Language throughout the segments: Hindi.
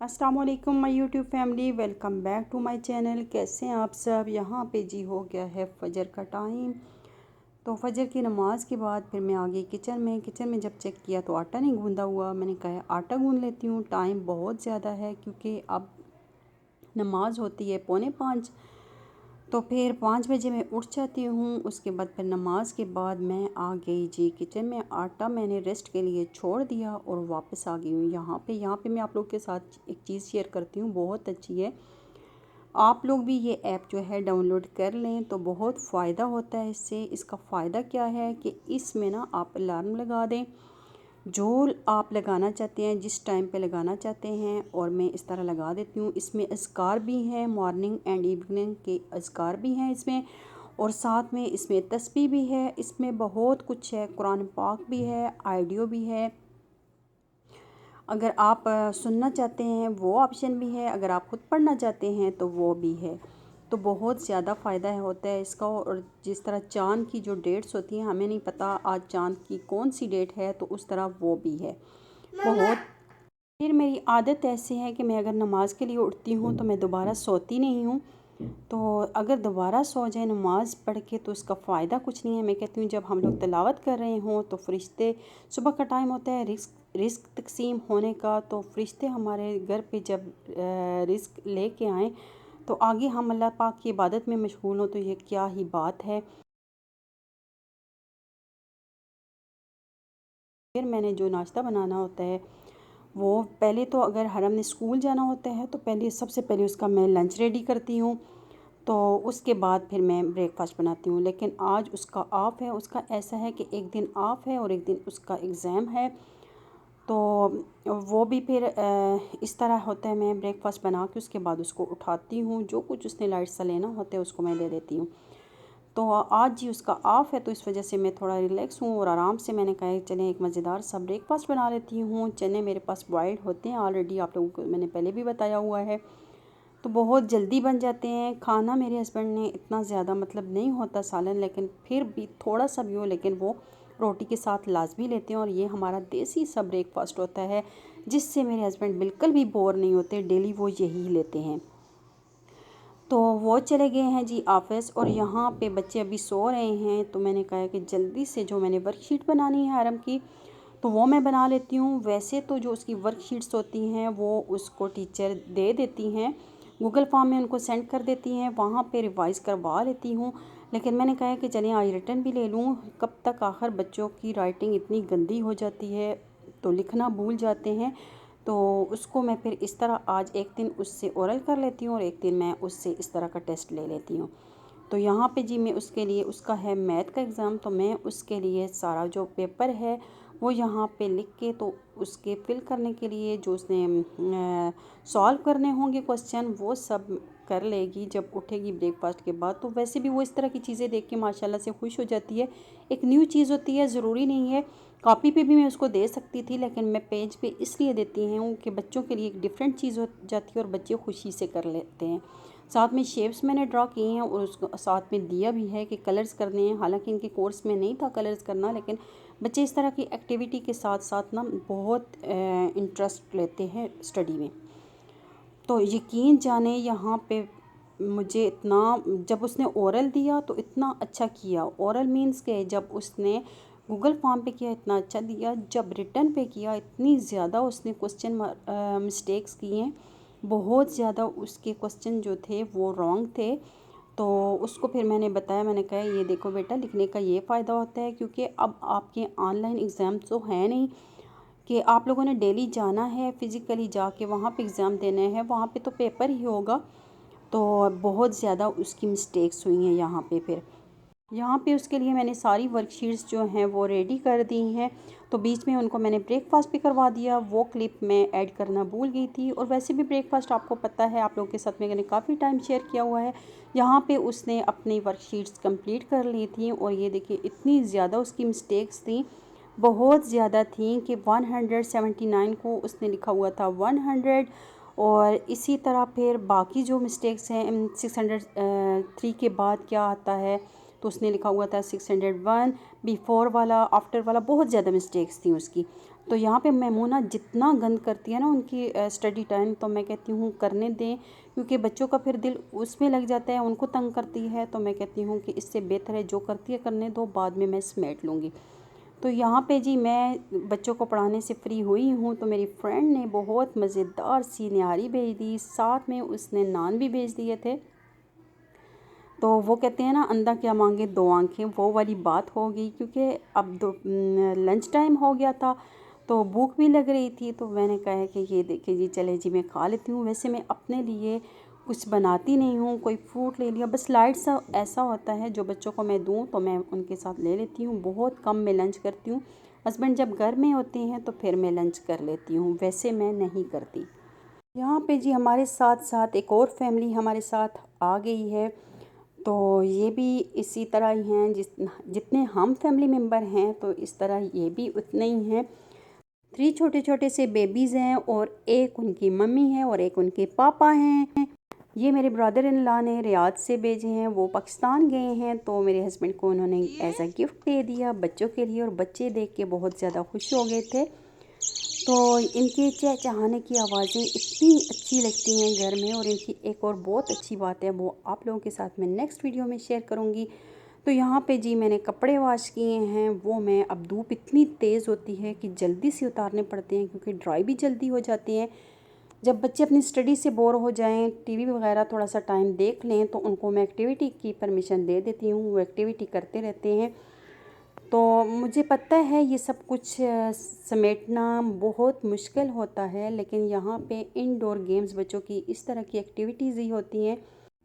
अस्सलाम वालेकुम my YouTube family, welcome back to my channel. कैसे हैं आप सब। यहाँ पे जी हो गया है फजर का टाइम। तो फजर की नमाज के बाद फिर मैं आ गई किचन में जब चेक किया तो आटा नहीं गूंदा हुआ। मैंने कहा आटा गूंद लेती हूँ, टाइम बहुत ज़्यादा है क्योंकि अब नमाज होती है 4:45। तो फिर 5 बजे मैं उठ जाती हूँ। उसके बाद फिर नमाज के बाद मैं आ गई जी किचन में। आटा मैंने रेस्ट के लिए छोड़ दिया और वापस आ गई हूँ यहाँ पे मैं आप लोग के साथ एक चीज़ शेयर करती हूँ, बहुत अच्छी है। आप लोग भी ये ऐप जो है डाउनलोड कर लें तो बहुत फ़ायदा होता है इससे। इसका फ़ायदा क्या है कि इसमें ना आप अलार्म लगा दें जो आप लगाना चाहते हैं, जिस टाइम पे लगाना चाहते हैं, और मैं इस तरह लगा देती हूँ। इसमें अज़कार भी हैं, मॉर्निंग एंड इवनिंग के अज़कार भी हैं इसमें, और साथ में इसमें तस्बीह भी है। इसमें बहुत कुछ है, कुरान पाक भी है, ऑडियो भी है। अगर आप सुनना चाहते हैं वो ऑप्शन भी है, अगर आप ख़ुद पढ़ना चाहते हैं तो वो भी है। तो बहुत ज़्यादा फ़ायदा होता है इसका। और जिस तरह चाँद की जो डेट्स होती हैं, हमें नहीं पता आज चाँद की कौन सी डेट है, तो उस तरह वो भी है बहुत। फिर मेरी आदत ऐसी है कि मैं अगर नमाज के लिए उठती हूँ तो मैं दोबारा सोती नहीं हूँ। तो अगर दोबारा सो जाए नमाज़ पढ़ के तो उसका फ़ायदा कुछ नहीं है। मैं कहती हूँ जब हम लोग तिलावत कर रहे हों तो फ़रिश्ते, सुबह का टाइम होता है रिस्क तकसीम होने का, तो फ़रिश्ते हमारे घर पे जब रिस्क लेके आएँ तो आगे हम अल्लाह पाक की इबादत में मशगूल हों, तो ये क्या ही बात है। फिर मैंने जो नाश्ता बनाना होता है वो पहले तो, अगर हरम ने स्कूल जाना होता है तो पहले सबसे पहले उसका मैं लंच रेडी करती हूँ। तो उसके बाद फिर मैं ब्रेकफास्ट बनाती हूँ। लेकिन आज उसका ऑफ़ है। उसका ऐसा है कि एक दिन ऑफ़ है और एक दिन उसका एग्ज़ाम है। तो वो भी फिर इस तरह होता है, मैं ब्रेकफास्ट बना के उसके बाद उसको उठाती हूँ। जो कुछ उसने लाइट सा लेना होता है उसको मैं दे देती हूँ। तो आज जी उसका ऑफ़ है तो इस वजह से मैं थोड़ा रिलैक्स हूँ और आराम से मैंने कहा चलें एक मज़ेदार सा ब्रेकफास्ट बना लेती हूँ। चने मेरे पास बॉइल्ड होते हैं ऑलरेडी, आप लोगों को मैंने पहले भी बताया हुआ है। तो बहुत जल्दी बन जाते हैं। खाना मेरे हस्बैंड ने इतना ज़्यादा मतलब नहीं होता सालन, लेकिन फिर भी थोड़ा सा भी हो, लेकिन वो रोटी के साथ लाजमी लेते हैं। और ये हमारा देसी सा ब्रेकफास्ट होता है जिससे मेरे हस्बैंड बिल्कुल भी बोर नहीं होते, डेली वो यही लेते हैं। तो वो चले गए हैं जी ऑफ़िस और यहाँ पे बच्चे अभी सो रहे हैं। तो मैंने कहा कि जल्दी से जो मैंने वर्कशीट बनानी है हरम की तो वो मैं बना लेती हूँ। वैसे तो जो उसकी वर्कशीट्स होती हैं वो उसको टीचर दे देती हैं, गूगल फॉर्म में उनको सेंड कर देती हैं, वहाँ पे रिवाइज़ करवा लेती हूँ। लेकिन मैंने कहा कि चलिए आज रिटर्न भी ले लूँ, कब तक आखिर बच्चों की राइटिंग इतनी गंदी हो जाती है तो लिखना भूल जाते हैं। तो उसको मैं फिर इस तरह आज एक दिन उससे ओरल कर लेती हूँ और एक दिन मैं उससे इस तरह का टेस्ट ले लेती हूँ। तो यहाँ पे जी मैं उसके लिए, उसका है मैथ का एग्ज़ाम, तो मैं उसके लिए सारा जो पेपर है वो यहाँ पे लिख के, तो उसके फिल करने के लिए जो उसने सॉल्व करने होंगे क्वेश्चन वो सब कर लेगी जब उठेगी ब्रेकफास्ट के बाद। तो वैसे भी वो इस तरह की चीज़ें देख के माशाल्लाह से खुश हो जाती है। एक न्यू चीज़ होती है, ज़रूरी नहीं है कॉपी पे भी मैं उसको दे सकती थी, लेकिन मैं पेज पे इसलिए देती हूँ कि बच्चों के लिए एक डिफरेंट चीज़ हो जाती है और बच्चे खुशी से कर लेते हैं। साथ में शेप्स मैंने ड्रा किए हैं और उसको साथ में दिया भी है कि कलर्स करने हैं। हालांकि इनके कोर्स में नहीं था कलर्स करना, लेकिन बच्चे इस तरह की एक्टिविटी के साथ साथ ना बहुत इंटरेस्ट लेते हैं स्टडी में। तो यकीन जाने यहाँ पे मुझे इतना, जब उसने ओरल दिया तो इतना अच्छा किया। ओरल मीन्स के जब उसने गूगल फॉर्म पे किया इतना अच्छा दिया, जब रिटर्न पे किया इतनी ज़्यादा उसने क्वेश्चन मिस्टेक्स किए, बहुत ज़्यादा उसके क्वेश्चन जो थे वो रॉन्ग थे। तो उसको फिर मैंने बताया, मैंने कहा ये देखो बेटा, लिखने का ये फ़ायदा होता है क्योंकि अब आपके ऑनलाइन एग्ज़ाम तो है नहीं कि आप लोगों ने डेली जाना है फ़िज़िकली जाके वहाँ पे एग्ज़ाम देने हैं, वहाँ पे तो पेपर ही होगा। तो बहुत ज़्यादा उसकी मिस्टेक्स हुई हैं यहाँ पे। फिर यहाँ पे उसके लिए मैंने सारी वर्कशीट्स जो हैं वो रेडी कर दी हैं। तो बीच में उनको मैंने ब्रेकफास्ट भी करवा दिया, वो क्लिप मैं ऐड करना भूल गई थी। और वैसे भी ब्रेकफास्ट आपको पता है, आप लोगों के साथ मैंने काफ़ी टाइम शेयर किया हुआ है। यहाँ पे उसने अपनी वर्कशीट्स कंप्लीट कर ली थी और ये देखिए इतनी ज़्यादा उसकी मिस्टेक्स थी, बहुत ज़्यादा थी कि 179 को उसने लिखा हुआ था 100। और इसी तरह फिर बाकी जो मिस्टेक्स हैं 603 के बाद क्या आता है तो उसने लिखा हुआ था 601, बिफोर वाला आफ्टर वाला, बहुत ज़्यादा मिस्टेक्स थी उसकी। तो यहाँ पे मैमूना जितना गंद करती है ना उनकी स्टडी टाइम, तो मैं कहती हूँ करने दें, क्योंकि बच्चों का फिर दिल उसमें लग जाता है, उनको तंग करती है। तो मैं कहती हूँ कि इससे बेहतर है जो करती है करने दो, बाद में मैं समेट लूँगी। तो यहाँ पे जी मैं बच्चों को पढ़ाने से फ्री हुई हूँ, तो मेरी फ्रेंड ने बहुत मज़ेदार सी निहारी भेज दी, साथ में उसने नान भी भेज दिए थे। तो वो कहते हैं ना, अंधा क्या मांगे दो आंखें, वो वाली बात हो गई, क्योंकि अब लंच टाइम हो गया था, तो भूख भी लग रही थी। तो मैंने कहा है कि ये देखिए जी, चले जी मैं खा लेती हूँ। वैसे मैं अपने लिए कुछ बनाती नहीं हूँ, कोई फ्रूट ले लिया, बस लाइट सा ऐसा होता है जो बच्चों को मैं दूँ तो मैं उनके साथ ले लेती हूँ। बहुत कम मैं लंच करती हूँ, हस्बैंड जब घर में होते हैं तो फिर मैं लंच कर लेती हूँ, वैसे मैं नहीं करती। यहाँ पे जी हमारे साथ साथ एक और फैमिली हमारे साथ आ गई है। तो ये भी इसी तरह ही हैं, जितने हम फैमिली मेम्बर हैं तो इस तरह ये भी उतने ही हैं। 3 छोटे छोटे से बेबीज़ हैं, और एक उनकी मम्मी है और एक उनके पापा हैं। ये मेरे ब्रदर इन लॉ ने रियाद से भेजे हैं, वो पाकिस्तान गए हैं, तो मेरे हस्बैंड को उन्होंने एज अ गिफ्ट दे दिया बच्चों के लिए, और बच्चे देख के बहुत ज़्यादा खुश हो गए थे। तो इनके चहचहाने की आवाज़ें इतनी अच्छी लगती हैं घर में। और इनकी एक और बहुत अच्छी बात है, वो आप लोगों के साथ मैं नेक्स्ट वीडियो में शेयर करूँगी। तो यहाँ पे जी मैंने कपड़े वॉश किए हैं, वो मैं, अब धूप इतनी तेज़ होती है कि जल्दी से उतारने पड़ते हैं, क्योंकि ड्राई भी जल्दी हो जाती हैं। जब बच्चे अपनी स्टडी से बोर हो जाएं, टीवी वगैरह थोड़ा सा टाइम देख लें, तो उनको मैं एक्टिविटी की परमिशन दे देती हूँ, वो एक्टिविटी करते रहते हैं। तो मुझे पता है ये सब कुछ समेटना बहुत मुश्किल होता है, लेकिन यहाँ पे इंडोर गेम्स बच्चों की इस तरह की एक्टिविटीज़ ही होती हैं।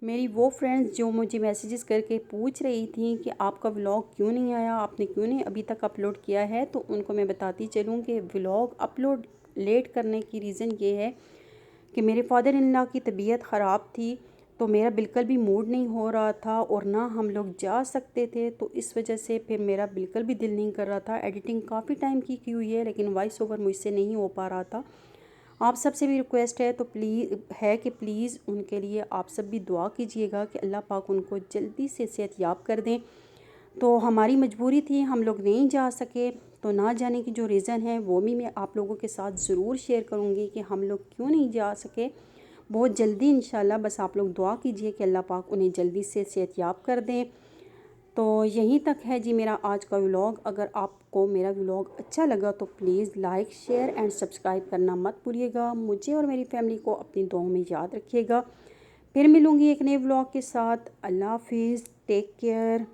मेरी वो फ्रेंड्स जो मुझे मैसेजेस करके पूछ रही थी कि आपका व्लॉग क्यों नहीं आया, आपने क्यों नहीं अभी तक अपलोड किया है, तो उनको मैं बताती चलूँ कि व्लॉग अपलोड लेट करने की रीज़न ये है कि मेरे फादर इन लॉ की तबीयत ख़राब थी, तो मेरा बिल्कुल भी मूड नहीं हो रहा था, और ना हम लोग जा सकते थे। तो इस वजह से फिर मेरा बिल्कुल भी दिल नहीं कर रहा था। एडिटिंग काफ़ी टाइम की हुई है, लेकिन वॉइस ओवर मुझसे नहीं हो पा रहा था। आप सबसे भी रिक्वेस्ट है, तो प्लीज़ उनके लिए आप सब भी दुआ कीजिएगा कि अल्लाह पाक उनको जल्दी से सेहतयाब कर दें। तो हमारी मजबूरी थी, हम लोग नहीं जा सके। तो ना जाने की जो रीज़न है वो भी मैं आप लोगों के साथ ज़रूर शेयर करूँगी कि हम लोग क्यों नहीं जा सके। बहुत जल्दी इंशाल्लाह, बस आप लोग दुआ कीजिए कि अल्लाह पाक उन्हें जल्दी से सेहतयाब कर दें। तो यहीं तक है जी मेरा आज का व्लॉग। अगर आपको मेरा व्लॉग अच्छा लगा तो please like share and subscribe करना मत भूलिएगा। मुझे और मेरी फैमिली को अपनी दुआओं में याद रखिएगा। फिर मिलूँगी एक नए व्लॉग के साथ। अल्लाह हाफिज़, टेक केयर।